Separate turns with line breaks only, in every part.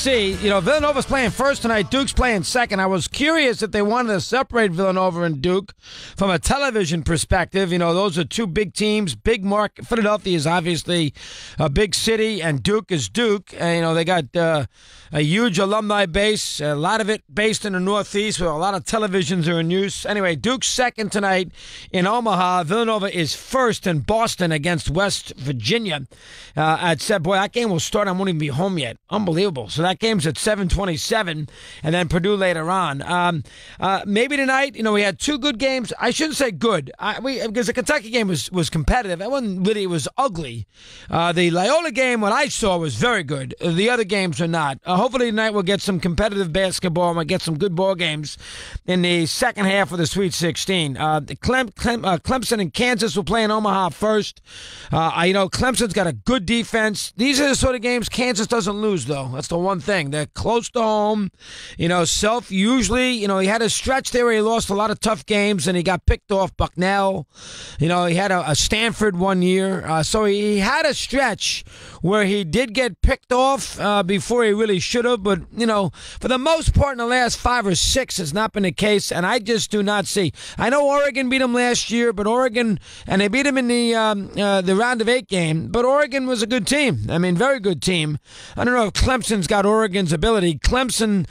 see. Villanova's playing first tonight. Duke's playing second. I was curious if they wanted to separate Villanova and Duke from a television perspective. Those are two big teams, big market. Philadelphia is obviously a big city, and Duke is Duke. They got a huge alumni base, a lot of it based in the Northeast, where a lot of televisions are in use. Anyway, Duke's second tonight in Omaha. Villanova is first in Boston against West Virginia. That game will start. I won't even be home yet. Unbelievable. So that game's at 7:27, and then Purdue later on. Maybe tonight, we had two good games. I shouldn't say good, because the Kentucky game was competitive. It was ugly. The Loyola game, what I saw, was very good. The other games are not. Hopefully tonight we'll get some competitive basketball and we'll get some good ball games in the second half of the Sweet 16. Clemson and Kansas will play in Omaha first. Clemson's got a good defense. These are the sort of games Kansas doesn't lose, though. That's the one thing. They're close to home. Self usually, he had a stretch there where he lost a lot of tough games and he got picked off. Bucknell, he had a Stanford one year. So he had a stretch where he did get picked off before he really should have. But, for the most part in the last 5 or 6 has not been the case. And I just do not see. I know Oregon beat him last year, but Oregon, and they beat him in the round of 8 game. But Oregon was a good team. Very good team. I don't know if Clemson's got Oregon's ability. Clemson,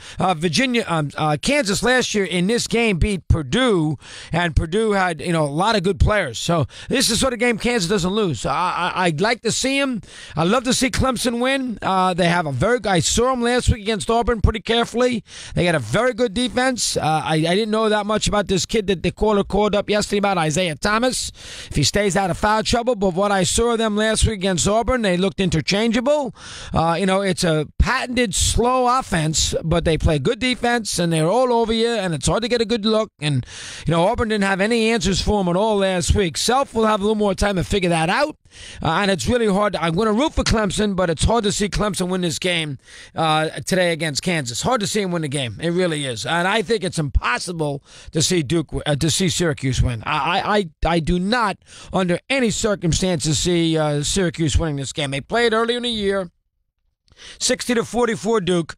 Kansas last year in this game beat Purdue, and Purdue had, a lot of good players. So this is the sort of game Kansas doesn't lose. I'd like to see him. I'd love to see Clemson win. They have I saw them last week against Auburn pretty carefully. They got a very good defense. I didn't know that much about this kid that the caller called up yesterday about, Isaiah Thomas, if he stays out of foul trouble. But what I saw them last week against Auburn, they looked interchangeable. It's a patented slow offense, but they play good defense, and they're all over you, and it's hard to get a good look. And, Auburn didn't have any answers for him at all last week. Self will have a little more time to figure that out, and it's really hard. I'm going to root for Clemson, but it's hard to see Clemson win this game today against Kansas. Hard to see him win the game. It really is. And I think it's impossible to see Syracuse win. I do not, under any circumstances, see Syracuse winning this game. They played earlier in the year. 60-44 Duke.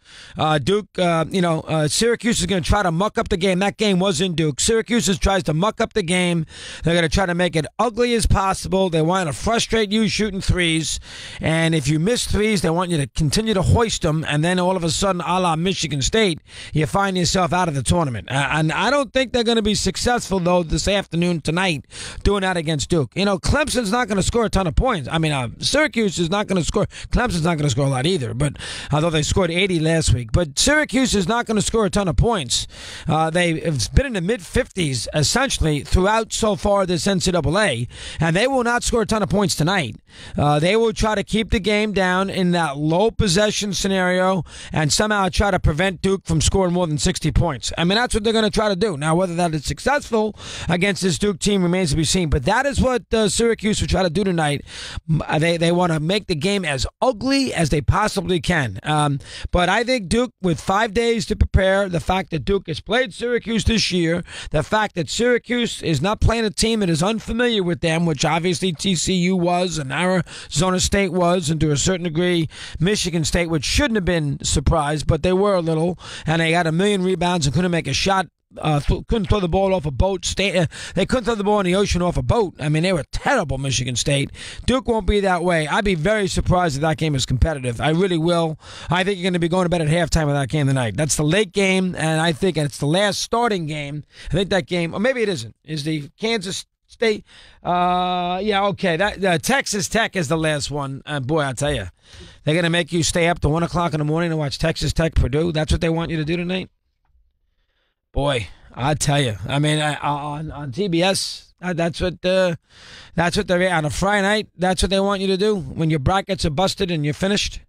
Syracuse is going to try to muck up the game. That game was in Duke. Syracuse tries to muck up the game. They're going to try to make it ugly as possible. They want to frustrate you shooting threes. And if you miss threes, they want you to continue to hoist them. And then all of a sudden, a la Michigan State, you find yourself out of the tournament. And I don't think they're going to be successful, though, this afternoon, tonight, doing that against Duke. Clemson's not going to score a ton of points. Syracuse is not going to score. Clemson's not going to score a lot either. But although they scored 80 last week, but Syracuse is not going to score a ton of points. They've been in the mid-50s essentially throughout so far this NCAA, and they will not score a ton of points tonight. They will try to keep the game down in that low possession scenario and somehow try to prevent Duke from scoring more than 60 points. That's what they're going to try to do. Now, whether that is successful against this Duke team remains to be seen, but that is what Syracuse will try to do tonight. They want to make the game as ugly as they possibly can. But I think Duke, with 5 days to prepare, the fact that Duke has played Syracuse this year, the fact that Syracuse is not playing a team that is unfamiliar with them, which obviously TCU was and Arizona State was, and to a certain degree Michigan State, which shouldn't have been surprised, but they were a little, and they got a million rebounds and couldn't make a shot. Couldn't throw the ball off a boat. They couldn't throw the ball in the ocean off a boat. They were terrible, Michigan State. Duke won't be that way. I'd be very surprised if that game is competitive. I really will. I think you're going to be going to bed at halftime of that game tonight. That's the late game, and I think it's the last starting game. I think that game, or maybe it isn't, is the Kansas State. Okay. That Texas Tech is the last one. Boy, I'll tell you, they're going to make you stay up to 1 o'clock in the morning to watch Texas Tech Purdue. That's what they want you to do tonight. Boy, I tell you, on TBS, that's what they're on a Friday night. That's what they want you to do when your brackets are busted and you're finished.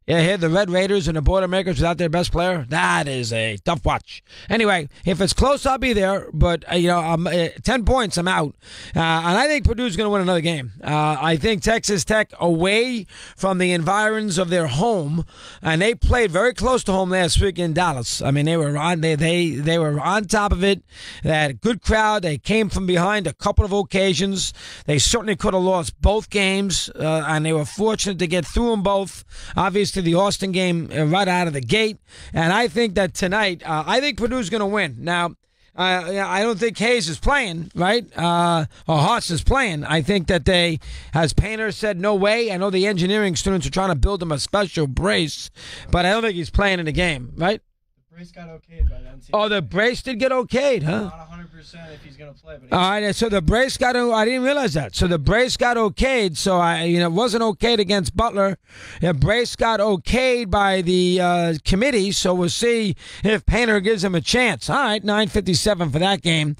Yeah, here the Red Raiders and the Boilermakers without their best player. That is a tough watch. Anyway, if it's close, I'll be there. But, 10 points, I'm out. And I think Purdue's going to win another game. I think Texas Tech, away from the environs of their home, and they played very close to home last week in Dallas. They were on they were on top of it. They had a good crowd. They came from behind a couple of occasions. They certainly could have lost both games, and they were fortunate to get through them both. Obviously, obviously the Austin game right out of the gate. And I think that tonight, I think Purdue's going to win. Now, I don't think Hayes is playing, right? Or Haas is playing. I think that they, as Painter said, no way. I know the engineering students are trying to build him a special brace, but I don't think he's playing in the game, right?
The brace got okayed by the NCAA.
Oh, the brace did get okayed, huh?
Not 100% if he's going to play. But
all right, so the brace got. I didn't realize that. So the brace got okayed. So it wasn't okayed against Butler. The brace got okayed by the committee. So we'll see if Painter gives him a chance. All right, 9:57 for that game,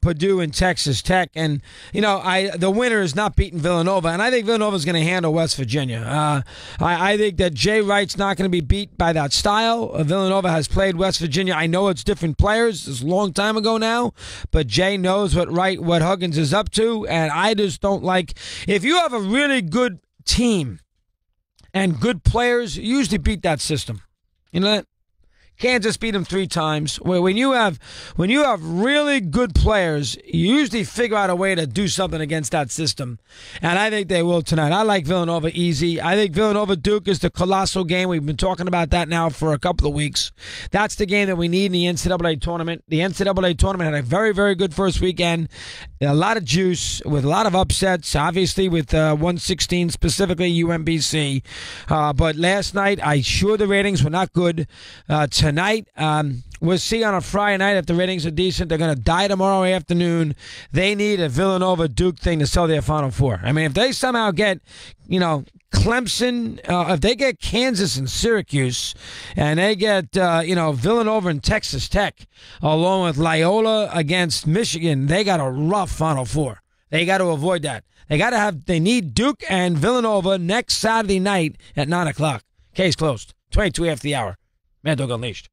Purdue and Texas Tech, and the winner is not beating Villanova, and I think Villanova is going to handle West Virginia. I think that Jay Wright's not going to be beat by that style. Villanova has played West Virginia. I know it's different players. It's a long time ago now, but Jay knows what Huggins is up to, and I just don't like, if you have a really good team and good players, you usually beat that system. You know that? Kansas beat them 3 times. When you have really good players, you usually figure out a way to do something against that system. And I think they will tonight. I like Villanova easy. I think Villanova-Duke is the colossal game. We've been talking about that now for a couple of weeks. That's the game that we need in the NCAA tournament. The NCAA tournament had a very, very good first weekend. A lot of juice with a lot of upsets, obviously with 116, specifically UMBC. But last night, the ratings were not good. Tonight, we'll see on a Friday night if the ratings are decent. They're going to die tomorrow afternoon. They need a Villanova-Duke thing to sell their Final Four. I mean, if they somehow get, Clemson, if they get Kansas and Syracuse, and they get, Villanova and Texas Tech, along with Loyola against Michigan, they got a rough Final Four. They got to avoid that. They need Duke and Villanova next Saturday night at 9 o'clock. Case closed. 22 after the hour. Mad Dog Unleashed.